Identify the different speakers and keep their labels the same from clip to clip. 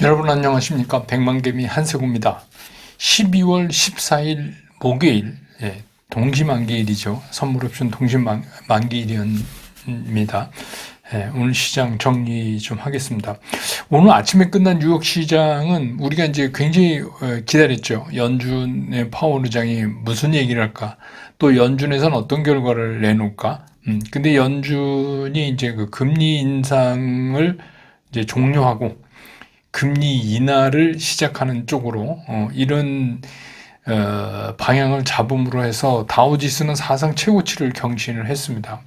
Speaker 1: 여러분 안녕하십니까? 백만개미 한세구입니다. 12월 14일 목요일, 동시만기일이죠. 선물옵션 동시만기일입니다. 오늘 시장 정리 좀 하겠습니다. 오늘 아침에 끝난 뉴욕 시장은 우리가 이제 굉장히 기다렸죠. 연준의 파월 의장이 무슨 얘기를 할까? 또 연준에서는 어떤 결과를 내놓을까? 근데 연준이 이제 그 금리 인상을 이제 종료하고 금리 인하를 시작하는 쪽으로 이런 방향을 잡음으로 해서 다우지수는 사상 최고치를 경신을 했습니다.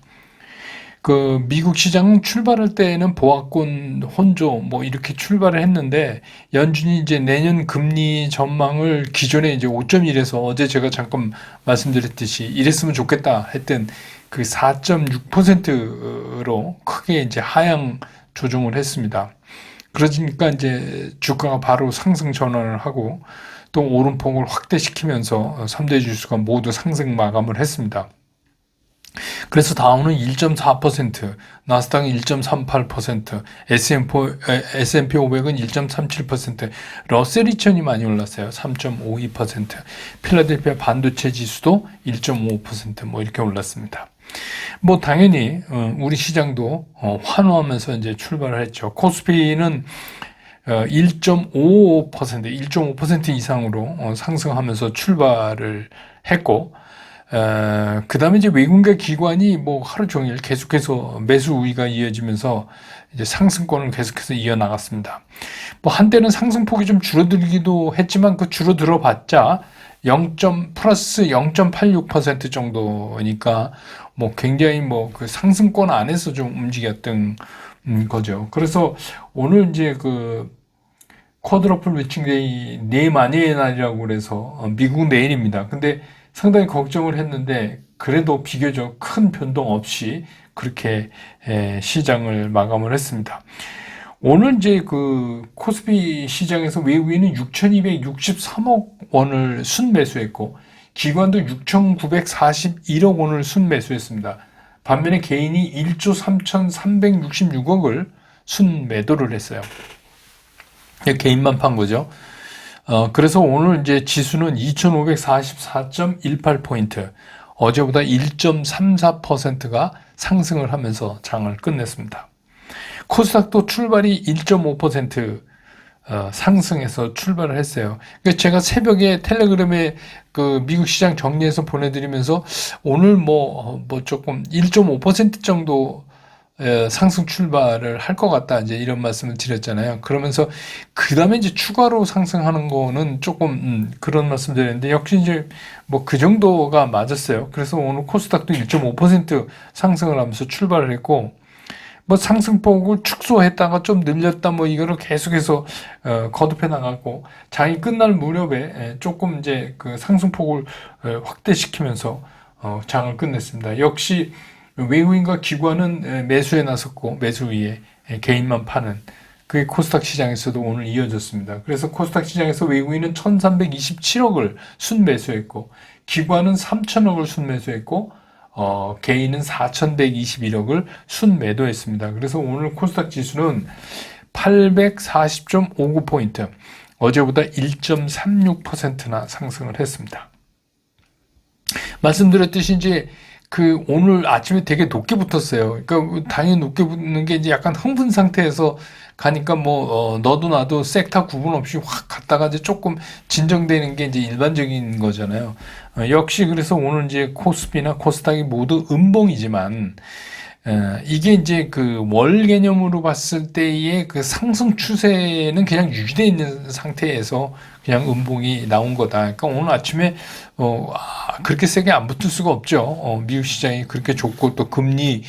Speaker 1: 그 미국 시장은 출발할 때에는 보합권 혼조 뭐 이렇게 출발을 했는데 연준이 이제 내년 금리 전망을 기존에 이제 5.1에서 어제 제가 잠깐 말씀드렸듯이 이랬으면 좋겠다 했던 그 4.6%로 크게 이제 하향 조정을 했습니다. 그러니까 이제 주가가 바로 상승 전환을 하고 또 오름폭을 확대시키면서 3대 지수가 모두 상승 마감을 했습니다. 그래서 다우는 1.4%, 나스닥은 1.38%, S&P 500은 1.37%, 러셀 2000이 많이 올랐어요. 3.52%, 필라델피아 반도체 지수도 1.5% 이렇게 올랐습니다. 뭐 당연히 우리 시장도 환호하면서 이제 출발을 했죠. 코스피는 1.5% 이상으로 상승하면서 출발을 했고, 그 다음에 이제 외국인과 기관이 뭐 하루 종일 계속해서 매수 우위가 이어지면서 이제 상승권을 계속해서 이어나갔습니다. 뭐 한때는 상승폭이 좀 줄어들기도 했지만 그 줄어들어 봤자 플러스 0.86% 정도니까 뭐 굉장히 뭐 그 상승권 안에서 좀 움직였던 거죠. 그래서 오늘 이제 그 쿼드러플 매칭데이 내만의 날이라고 그래서 미국 내일입니다. 근데 상당히 걱정을 했는데 그래도 비교적 큰 변동 없이 그렇게 시장을 마감을 했습니다. 오늘 이제 그 코스피 시장에서 외국인은 6,263억 원을 순매수했고 기관도 6,941억 원을 순매수했습니다. 반면에 개인이 1조 3,366억을 순매도를 했어요. 개인만 판 거죠. 그래서 오늘 이제 지수는 2,544.18포인트, 어제보다 1.34%가 상승을 하면서 장을 끝냈습니다. 코스닥도 출발이 1.5% 상승해서 출발을 했어요. 그러니까 제가 새벽에 텔레그램에 그 미국 시장 정리해서 보내드리면서 오늘 뭐 조금 1.5% 정도 상승 출발을 할 것 같다 이제 이런 말씀을 드렸잖아요. 그러면서 그 다음에 이제 추가로 상승하는 거는 조금 그런 말씀 드렸는데 역시 이제 뭐 그 정도가 맞았어요. 그래서 오늘 코스닥도 1.5% 상승을 하면서 출발을 했고 뭐 상승폭을 축소했다가 좀 늘렸다 뭐 이거를 계속해서 거듭해 나갔고 장이 끝날 무렵에 조금 이제 그 상승폭을 확대시키면서 장을 끝냈습니다. 역시 외국인과 기관은 매수에 나섰고 매수 위에 개인만 파는 그게 코스닥 시장에서도 오늘 이어졌습니다. 그래서 코스닥 시장에서 외국인은 1,327억을 순매수했고 기관은 3,000억을 순매수했고 개인은 4,121억을 순매도했습니다. 그래서 오늘 코스닥 지수는 840.59포인트, 어제보다 1.36%나 상승을 했습니다. 말씀드렸듯이 이제 그 오늘 아침에 되게 높게 붙었어요. 그러니까 당연히 높게 붙는 게 이제 약간 흥분 상태에서 가니까 뭐 너도 나도 섹터 구분 없이 확 갔다가 이제 조금 진정되는 게 이제 일반적인 거잖아요. 역시 그래서 오늘 이제 코스피나 코스닥이 모두 음봉이지만 이게 이제 그 월 개념으로 봤을 때의 그 상승 추세는 그냥 유지되어 있는 상태에서 그냥 음봉이 나온 거다. 그러니까 오늘 아침에 그렇게 세게 안 붙을 수가 없죠. 미국 시장이 그렇게 좋고 또 금리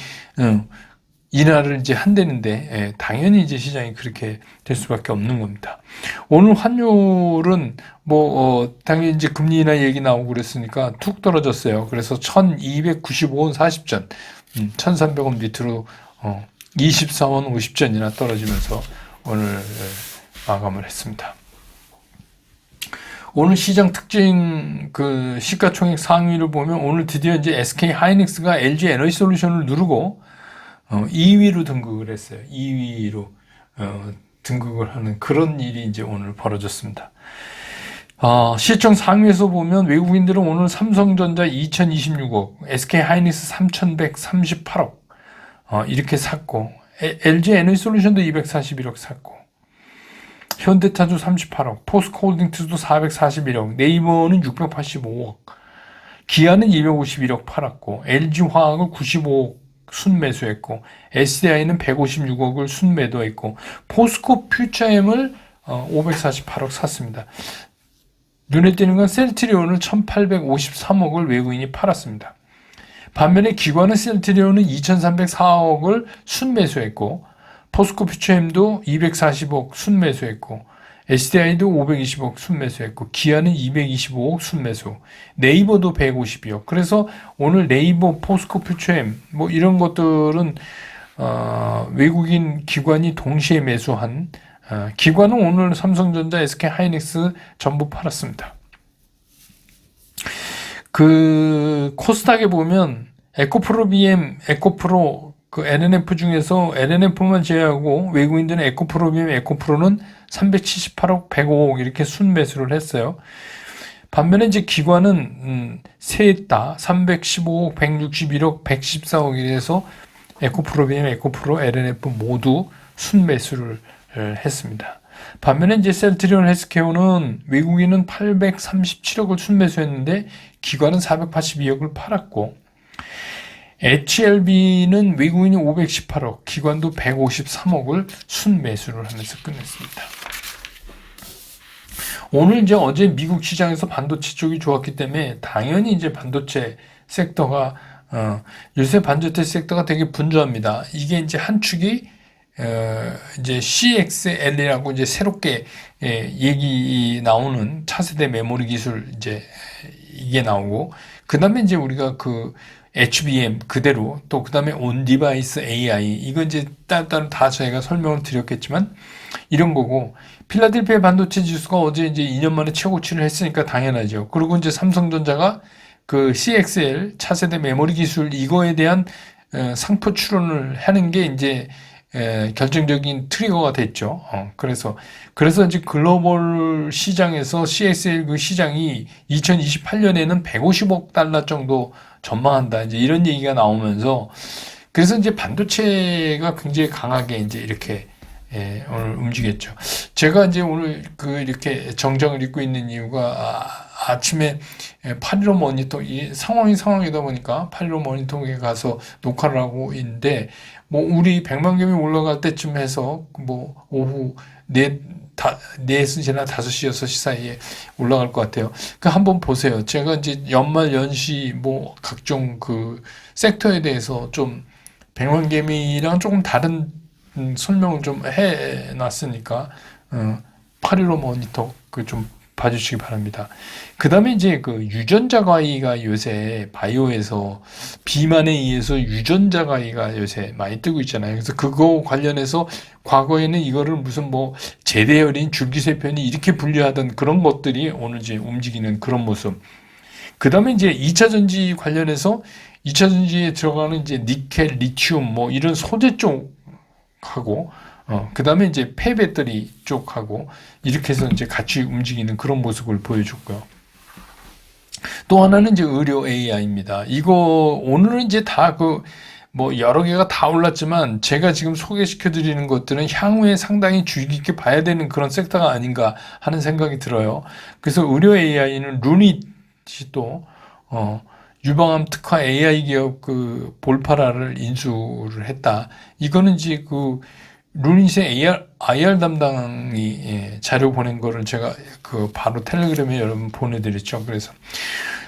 Speaker 1: 인하를 이제 한다는데 당연히 이제 시장이 그렇게 될 수밖에 없는 겁니다. 오늘 환율은 뭐 당연히 이제 금리 인하 얘기 나오고 그랬으니까 툭 떨어졌어요. 그래서 1,295원 40전, 1,300원 밑으로 24원 50전이나 떨어지면서 오늘 마감을 했습니다. 오늘 시장 특징 그 시가총액 상위를 보면 오늘 드디어 이제 SK 하이닉스가 LG 에너지 솔루션을 누르고 2위로 등극을 했어요. 2위로 등극을 하는 그런 일이 이제 오늘 벌어졌습니다. 시총 상위에서 보면 외국인들은 오늘 삼성전자 2026억, SK하이닉스 3138억, 이렇게 샀고, LG 에너지솔루션도 241억 샀고, 현대차도 38억, 포스코홀딩스도 441억, 네이버는 685억, 기아는 251억 팔았고, LG화학을 95억 순매수했고, SDI는 156억을 순매도했고, 포스코 퓨처엠을 548억 샀습니다. 눈에 띄는 건 셀트리온을 1853억을 외국인이 팔았습니다. 반면에 기관은 셀트리온은 2304억을 순매수했고, 포스코 퓨처엠도 240억 순매수했고, SDI도 520억 순매수했고, 기아는 225억 순매수, 네이버도 152억. 그래서 오늘 네이버, 포스코 퓨처엠 뭐 이런 것들은 외국인 기관이 동시에 매수한, 기관은 오늘 삼성전자, SK하이닉스 전부 팔았습니다. 그 코스닥에 보면 에코프로 BM, 에코프로 그 LNF 중에서 LNF만 제외하고 외국인들은 에코프로 BM, 에코프로는 378억, 105억 이렇게 순매수를 했어요. 반면에 이제 기관은 셋 다 315억, 161억, 114억 이래서 에코프로 BM, 에코프로, LNF 모두 순매수를 했습니다. 반면에 이제 셀트리온 헬스케어는 외국인은 837억을 순매수했는데 기관은 482억을 팔았고, HLB는 외국인이 518억, 기관도 153억을 순매수를 하면서 끝냈습니다. 오늘 이제 어제 미국 시장에서 반도체 쪽이 좋았기 때문에 당연히 이제 반도체 섹터가 요새 반도체 섹터가 되게 분주합니다. 이게 이제 한 축이 이제 CXL이라고 이제 새롭게 얘기 나오는 차세대 메모리 기술 이제 이게 나오고, 그 다음에 이제 우리가 그 HBM 그대로, 또 그 다음에 온 디바이스 AI, 이거 이제 따로 다 저희가 설명을 드렸겠지만 이런 거고, 필라델피아 반도체 지수가 어제 이제 2년 만에 최고치를 했으니까 당연하죠. 그리고 이제 삼성전자가 그 CXL 차세대 메모리 기술 이거에 대한 상표 출원을 하는 게 이제 결정적인 트리거가 됐죠. 그래서 이제 글로벌 시장에서 CXL 그 시장이 2028년에는 150억 달러 정도 전망한다. 이제 이런 얘기가 나오면서, 그래서 이제 반도체가 굉장히 강하게 이제 이렇게 오늘 움직였죠. 제가 이제 오늘 그 이렇게 정장을 입고 있는 이유가 아침에 8.15 모니터, 이 상황이다 보니까 8.15 모니터에 가서 녹화를 하고 있는데, 뭐 우리 100만 gem이 올라갈 때쯤 해서 뭐 오후 4시나 5시, 6시 사이에 올라갈 것 같아요. 그 한번 보세요. 제가 이제 연말 연시 뭐 각종 그 섹터에 대해서 좀 100만 gem이랑 조금 다른 설명을 좀 해놨으니까 8.15 모니터 그 좀 봐주시기 바랍니다. 그 다음에 이제 그 유전자 가위가 요새 바이오에서 비만에 의해서 유전자 가위가 요새 많이 뜨고 있잖아요. 그래서 그거 관련해서 과거에는 이거를 무슨 뭐 제대열인 줄기세포인이 이렇게 분류하던 그런 것들이 오늘 이제 움직이는 그런 모습. 그 다음에 이제 2차 전지 관련해서 2차 전지에 들어가는 이제 니켈, 리튬 뭐 이런 소재 쪽하고 그 다음에 이제 폐배터리 쪽하고 이렇게 해서 이제 같이 움직이는 그런 모습을 보여줬고요. 또 하나는 이제 의료 AI입니다. 이거 오늘은 이제 다 뭐 여러 개가 다 올랐지만 제가 지금 소개시켜 드리는 것들은 향후에 상당히 주의 깊게 봐야 되는 그런 섹터가 아닌가 하는 생각이 들어요. 그래서 의료 AI는 루닛이 또 유방암 특화 AI 기업 그 볼파라를 인수를 했다. 이거는 이제 그 루닛의 IR 담당이 자료 보낸 거를 제가 그 바로 텔레그램에 여러분 보내드렸죠. 그래서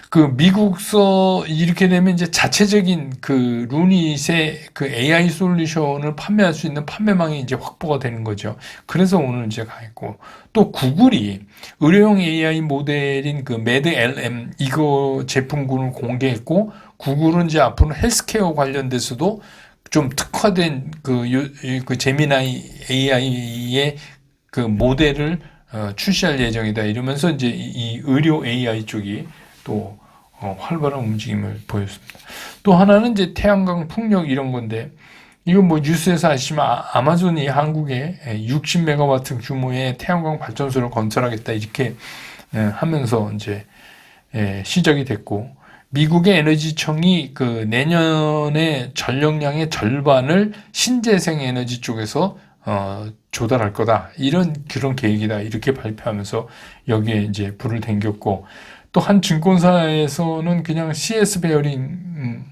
Speaker 1: 그 미국서 이렇게 되면 이제 자체적인 그 루닛의 그 AI 솔루션을 판매할 수 있는 판매망이 이제 확보가 되는 거죠. 그래서 오늘 이제 가있고, 또 구글이 의료용 AI 모델인 그 매드 LM 이거 제품군을 공개했고, 구글은 이제 앞으로 헬스케어 관련돼서도 좀 특화된 그 제미나이 AI의 그 모델을 출시할 예정이다. 이러면서 이제 이 의료 AI 쪽이 또 활발한 움직임을 보였습니다. 또 하나는 이제 태양광 풍력 이런 건데, 이건 뭐 뉴스에서 아시지만 아마존이 한국에 60메가와트 규모의 태양광 발전소를 건설하겠다 이렇게 하면서 이제 시작이 됐고, 미국의 에너지청이 그 내년에 전력량의 절반을 신재생 에너지 쪽에서 조달할 거다, 이런 그런 계획이다 이렇게 발표하면서 여기에 이제 불을 댕겼고, 또 한 증권사에서는 그냥 CS 베어링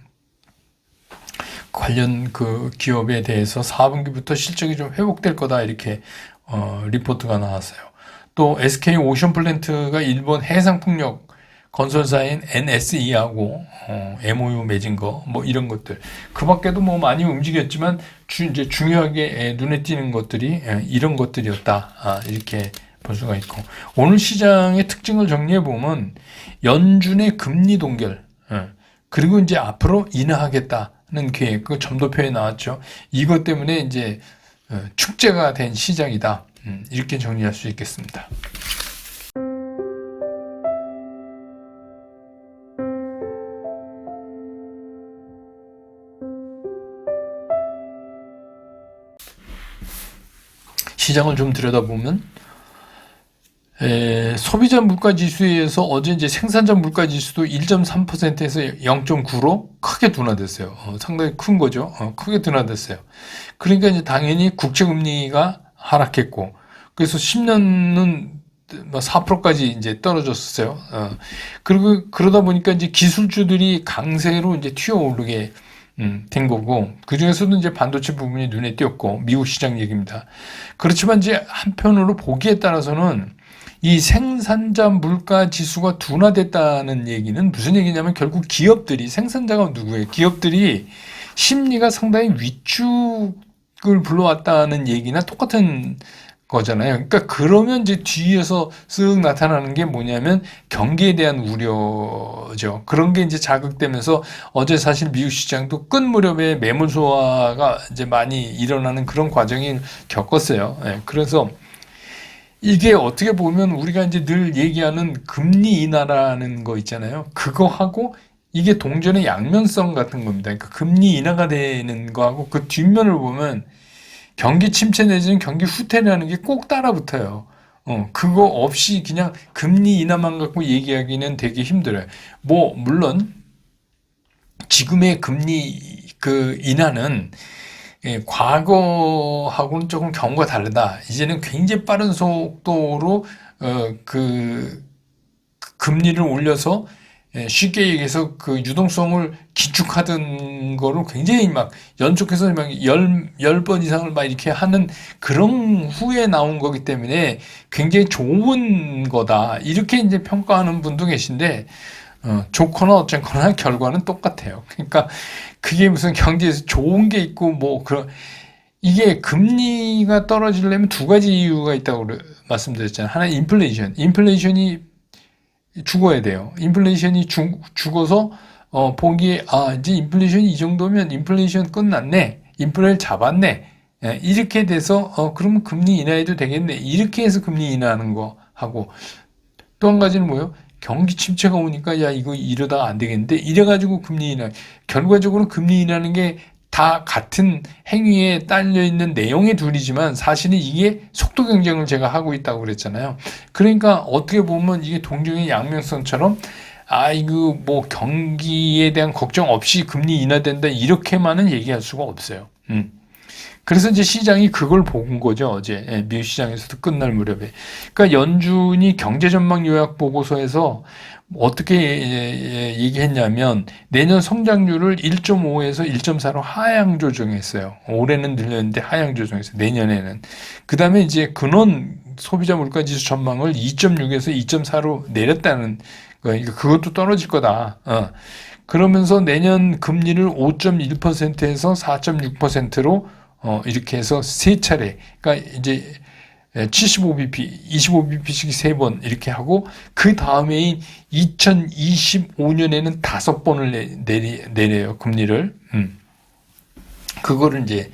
Speaker 1: 관련 그 기업에 대해서 4분기부터 실적이 좀 회복될 거다 이렇게 리포트가 나왔어요. 또 SK 오션플랜트가 일본 해상풍력 건설사인 NSE하고 MOU 맺은 거 뭐 이런 것들, 그 밖에도 뭐 많이 움직였지만 이제 중요하게 눈에 띄는 것들이 이런 것들이었다, 이렇게 볼 수가 있고, 오늘 시장의 특징을 정리해 보면 연준의 금리 동결, 그리고 이제 앞으로 인하하겠다는 계획, 그 점도표에 나왔죠. 이것 때문에 이제 축제가 된 시장이다, 이렇게 정리할 수 있겠습니다. 시장을 좀 들여다보면 소비자 물가지수에서 어제 이제 생산자 물가지수도 1.3%에서 0.9로 크게 둔화됐어요. 상당히 큰 거죠. 크게 둔화됐어요. 그러니까 이제 당연히 국채금리가 하락했고, 그래서 10년은 4%까지 이제 떨어졌었어요. 그리고 그러다 보니까 이제 기술주들이 강세로 이제 튀어오르게 된 거고, 그 중에서도 이제 반도체 부분이 눈에 띄었고, 미국 시장 얘기입니다. 그렇지만 이제 한편으로 보기에 따라서는 이 생산자 물가 지수가 둔화됐다는 얘기는 무슨 얘기냐면, 결국 기업들이, 생산자가 누구예요? 기업들이 심리가 상당히 위축을 불러왔다는 얘기나 똑같은 거잖아요. 그러니까 그러면 이제 뒤에서 쓱 나타나는 게 뭐냐면 경기에 대한 우려죠. 그런 게 이제 자극되면서 어제 사실 미국 시장도 끝 무렵에 매물 소화가 이제 많이 일어나는 그런 과정을 겪었어요. 그래서 이게 어떻게 보면 우리가 이제 늘 얘기하는 금리 인하라는 거 있잖아요. 그거하고 이게 동전의 양면성 같은 겁니다. 그러니까 금리 인하가 되는 거하고 그 뒷면을 보면 경기 침체 내지는 경기 후퇴라는 게 꼭 따라 붙어요. 그거 없이 그냥 금리 인하만 갖고 얘기하기는 되게 힘들어요. 뭐, 물론, 지금의 금리 그 인하는 과거하고는 조금 경우가 다르다. 이제는 굉장히 빠른 속도로, 그 금리를 올려서 쉽게 얘기해서 그 유동성을 기축하던 거를 굉장히 막 연속해서 막 10번 이상을 막 이렇게 하는 그런 후에 나온 거기 때문에 굉장히 좋은 거다, 이렇게 이제 평가하는 분도 계신데, 좋거나 어쨌거나 결과는 똑같아요. 그러니까 그게 무슨 경제에서 좋은 게 있고 뭐 그런, 이게 금리가 떨어지려면 두 가지 이유가 있다고 말씀드렸잖아요. 하나, 인플레이션이 죽어야 돼요. 인플레이션이 죽어서 보기에 이제 인플레이션이 이 정도면 인플레이션 끝났네, 인플레를 잡았네, 이렇게 돼서 그러면 금리 인하해도 되겠네, 이렇게 해서 금리 인하하는 거 하고, 또 한 가지는 뭐예요? 경기 침체가 오니까 야 이거 이러다가 안 되겠는데 이래가지고 금리 인하. 결과적으로 금리 인하는 게 다 같은 행위에 딸려 있는 내용의 둘이지만 사실은 이게 속도 경쟁을 제가 하고 있다고 그랬잖아요. 그러니까 어떻게 보면 이게 동종의 양면성처럼 이거 뭐 경기에 대한 걱정 없이 금리 인하된다 이렇게만은 얘기할 수가 없어요. 그래서 이제 시장이 그걸 본 거죠, 어제. 미국 시장에서도 끝날 무렵에. 그러니까 연준이 경제 전망 요약 보고서에서 어떻게 얘기했냐면 내년 성장률을 1.5에서 1.4로 하향 조정했어요. 올해는 늘렸는데 하향 조정했어요, 내년에는. 그 다음에 이제 근원 소비자 물가 지수 전망을 2.6에서 2.4로 내렸다는 거. 그것도 떨어질 거다. 그러면서 내년 금리를 5.1%에서 4.6%로 이렇게 해서 세 차례, 그러니까 이제 75bp, 25bp씩 세 번 이렇게 하고, 그 다음에인 2025년에는 5번을 내려요, 금리를. 그거를 이제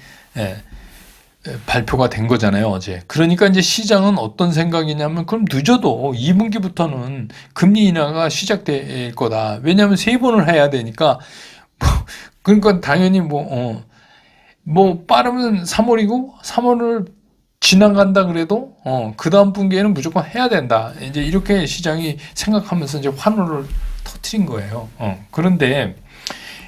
Speaker 1: 발표가 된 거잖아요, 어제. 그러니까 이제 시장은 어떤 생각이냐면, 그럼 늦어도 2분기부터는 금리 인하가 시작될 거다. 왜냐하면 세 번을 해야 되니까. 그러니까 당연히 뭐 빠르면 3월이고 3월을 지나간다 그래도 그 다음 분기에는 무조건 해야 된다. 이제 이렇게 시장이 생각하면서 이제 환호를 터트린 거예요. 그런데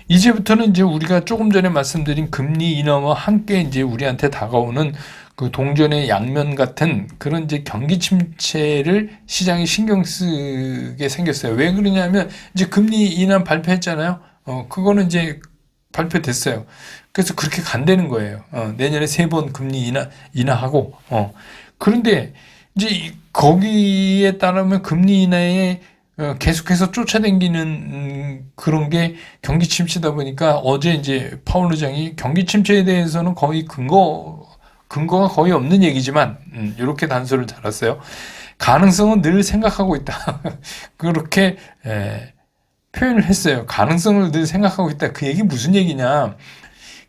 Speaker 1: 이제부터는 이제 우리가 조금 전에 말씀드린 금리 인하와 함께 이제 우리한테 다가오는 그 동전의 양면 같은 그런 이제 경기 침체를 시장이 신경 쓰게 생겼어요. 왜 그러냐면 이제 금리 인하 발표했잖아요. 그거는 이제 발표됐어요. 그래서 그렇게 간다는 거예요. 내년에 3번 금리 인하하고, 그런데 이제 거기에 따르면 금리 인하에 계속해서 쫓아다니는 그런 게 경기 침체다 보니까 어제 이제 파월 의장이 경기 침체에 대해서는 거의 근거가 거의 없는 얘기지만, 이렇게 단서를 달았어요. 가능성은 늘 생각하고 있다. 그렇게, 표현을 했어요. 가능성을 늘 생각하고 있다. 그 얘기 무슨 얘기냐.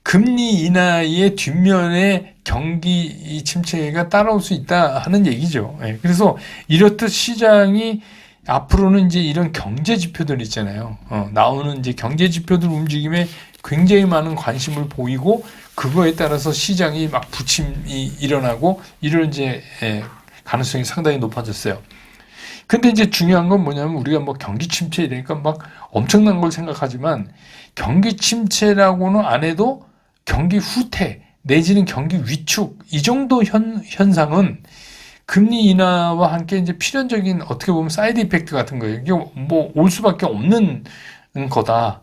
Speaker 1: 금리 인하의 뒷면에 경기 침체가 따라올 수 있다 하는 얘기죠. 그래서 이렇듯 시장이 앞으로는 이제 이런 경제 지표들 있잖아요. 나오는 이제 경제 지표들 움직임에 굉장히 많은 관심을 보이고 그거에 따라서 시장이 막 부침이 일어나고 이런 이제 가능성이 상당히 높아졌어요. 근데 이제 중요한 건 뭐냐면 우리가 뭐 경기 침체 이러니까 막 엄청난 걸 생각하지만 경기 침체라고는 안 해도 경기 후퇴 내지는 경기 위축 이 정도 현상은 금리 인하와 함께 이제 필연적인 어떻게 보면 사이드 이펙트 같은 거예요. 이게 뭐 올 수밖에 없는 거다.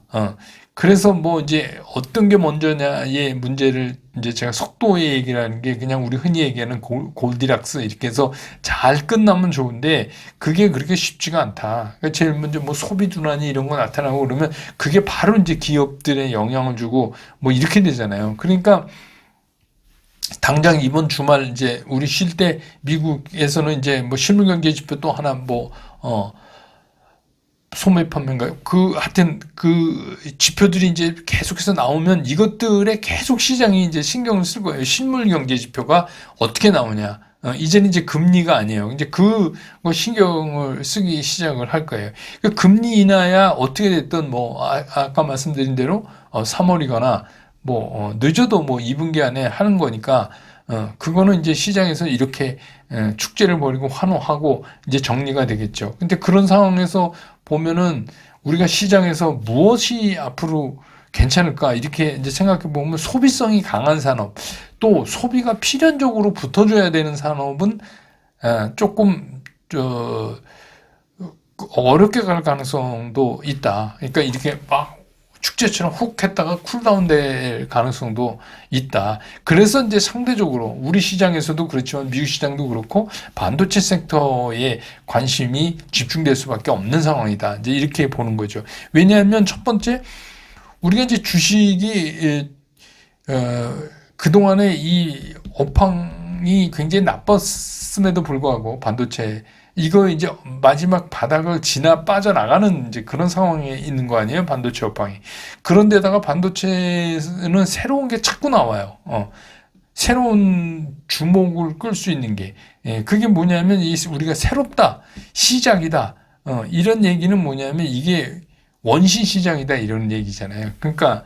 Speaker 1: 그래서 뭐 이제 어떤 게 먼저냐의 문제를 이제 제가 속도의 얘기라는 게 그냥 우리 흔히 얘기하는 골디락스 이렇게 해서 잘 끝나면 좋은데 그게 그렇게 쉽지가 않다. 그러니까 제일 먼저 뭐 소비 둔환이 이런 거 나타나고 그러면 그게 바로 이제 기업들에 영향을 주고 뭐 이렇게 되잖아요. 그러니까 당장 이번 주말 이제 우리 쉴 때 미국에서는 이제 뭐 실물 경제 지표 또 하나 뭐 소매 판매인가요? 하여튼 그 지표들이 이제 계속해서 나오면 이것들에 계속 시장이 이제 신경을 쓸 거예요. 실물 경제 지표가 어떻게 나오냐. 이제는 이제 금리가 아니에요. 이제 그거 신경을 쓰기 시작을 할 거예요. 그러니까 금리 인하야 어떻게 됐든 뭐 아까 말씀드린 대로 3월이거나 뭐 늦어도 뭐 2분기 안에 하는 거니까 그거는 이제 시장에서 이렇게 축제를 벌이고 환호하고 이제 정리가 되겠죠. 근데 그런 상황에서 보면은 우리가 시장에서 무엇이 앞으로 괜찮을까 이렇게 이제 생각해 보면 소비성이 강한 산업 또 소비가 필연적으로 붙어줘야 되는 산업은 조금 어렵게 갈 가능성도 있다. 그러니까 이렇게 막 축제처럼 훅 했다가 쿨다운 될 가능성도 있다. 그래서 이제 상대적으로 우리 시장에서도 그렇지만 미국 시장도 그렇고 반도체 섹터에 관심이 집중될 수밖에 없는 상황이다. 이제 이렇게 보는 거죠. 왜냐하면 첫 번째 우리가 이제 주식이 그동안에 이 업황이 굉장히 나빴음에도 불구하고 반도체 이거 이제 마지막 바닥을 지나 빠져나가는 이제 그런 상황에 있는 거 아니에요? 반도체 업황이. 그런데다가 반도체는 새로운 게 자꾸 나와요. 새로운 주목을 끌 수 있는 게. 그게 뭐냐면 우리가 새롭다, 시작이다. 이런 얘기는 뭐냐면 이게 원시 시장이다 이런 얘기잖아요. 그러니까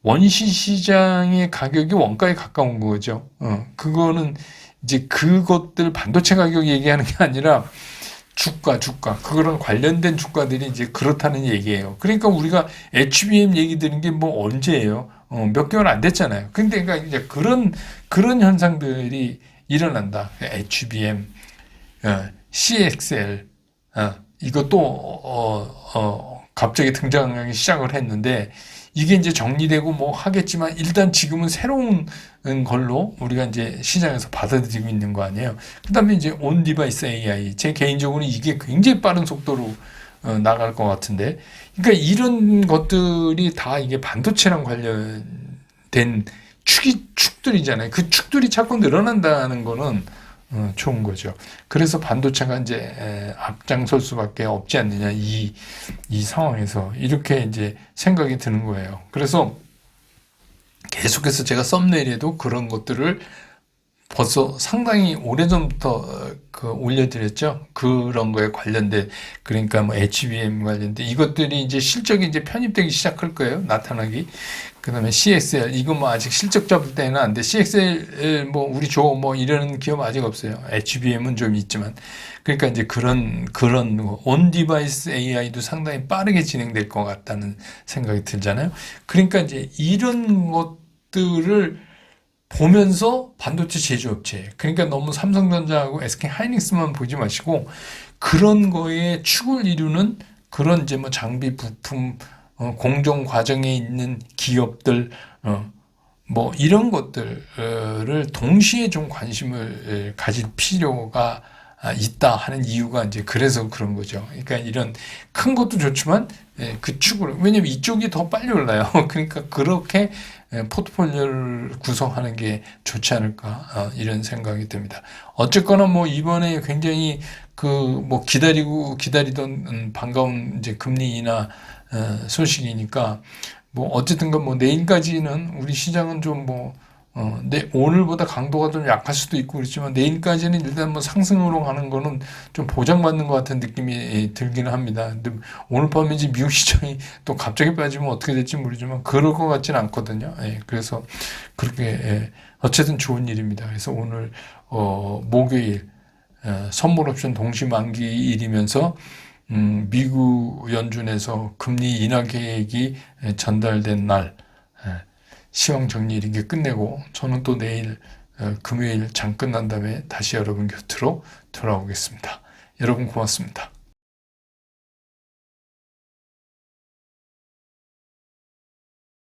Speaker 1: 원시 시장의 가격이 원가에 가까운 거죠. 그거는 이제 그것들 반도체 가격 얘기하는 게 아니라 주가 그거랑 관련된 주가들이 이제 그렇다는 얘기예요. 그러니까 우리가 HBM 얘기 드는 게 뭐 언제예요? 몇 개월 안 됐잖아요. 근데 그러니까 이제 그런 현상들이 일어난다. HBM, CXL, 이것도 갑자기 등장하기 시작을 했는데 이게 이제 정리되고 뭐 하겠지만 일단 지금은 새로운 걸로 우리가 이제 시장에서 받아들이고 있는 거 아니에요. 그다음에 이제 온 디바이스 AI. 제 개인적으로는 이게 굉장히 빠른 속도로 나갈 것 같은데. 그러니까 이런 것들이 다 이게 반도체랑 관련된 축들이잖아요. 그 축들이 자꾸 늘어난다는 거는 좋은 거죠. 그래서 반도체가 이제 앞장설 수밖에 없지 않느냐 이 상황에서 이렇게 이제 생각이 드는 거예요. 그래서 계속해서 제가 썸네일에도 그런 것들을 벌써 상당히 오래전부터 올려드렸죠. 그런 거에 관련된, 그러니까 뭐 HBM 관련된 이것들이 이제 실적이 이제 편입되기 시작할 거예요. 나타나기. 그다음에 CXL, 이거 뭐 아직 실적 잡을 때는 안 돼. CXL 뭐 우리 줘 뭐 이런 기업 아직 없어요. HBM은 좀 있지만. 그러니까 이제 그런 온 디바이스 AI도 상당히 빠르게 진행될 것 같다는 생각이 들잖아요. 그러니까 이제 이런 것들을 보면서 반도체 제조업체, 그러니까 너무 삼성전자하고 SK 하이닉스만 보지 마시고 그런 거에 축을 이루는 그런 이제 뭐 장비 부품 공정 과정에 있는 기업들 뭐 이런 것들을 동시에 좀 관심을 가질 필요가 있다 하는 이유가 이제 그래서 그런 거죠. 그러니까 이런 큰 것도 좋지만 그 축으로, 왜냐면 이쪽이 더 빨리 올라요. 그러니까 그렇게 포트폴리오를 구성하는 게 좋지 않을까 이런 생각이 듭니다. 어쨌거나 뭐 이번에 굉장히 그 뭐 기다리던 반가운 이제 금리 인하 소식이니까 뭐 어쨌든간 뭐 내일까지는 우리 시장은 좀 뭐 오늘보다 강도가 좀 약할 수도 있고 그렇지만 내일까지는 일단 뭐 상승으로 가는 거는 좀 보장받는 것 같은 느낌이 들기는 합니다. 근데 오늘 밤에 이제 미국 시장이 또 갑자기 빠지면 어떻게 될지 모르지만 그럴 것 같지는 않거든요. 그래서 그렇게 어쨌든 좋은 일입니다. 그래서 오늘 목요일 선물 옵션 동시 만기일이면서 미국 연준에서 금리 인하 계획이 전달된 날 시황 정리 이렇게 끝내고 저는 또 내일 금요일 장 끝난 다음에 다시 여러분 곁으로 돌아오겠습니다. 여러분 고맙습니다.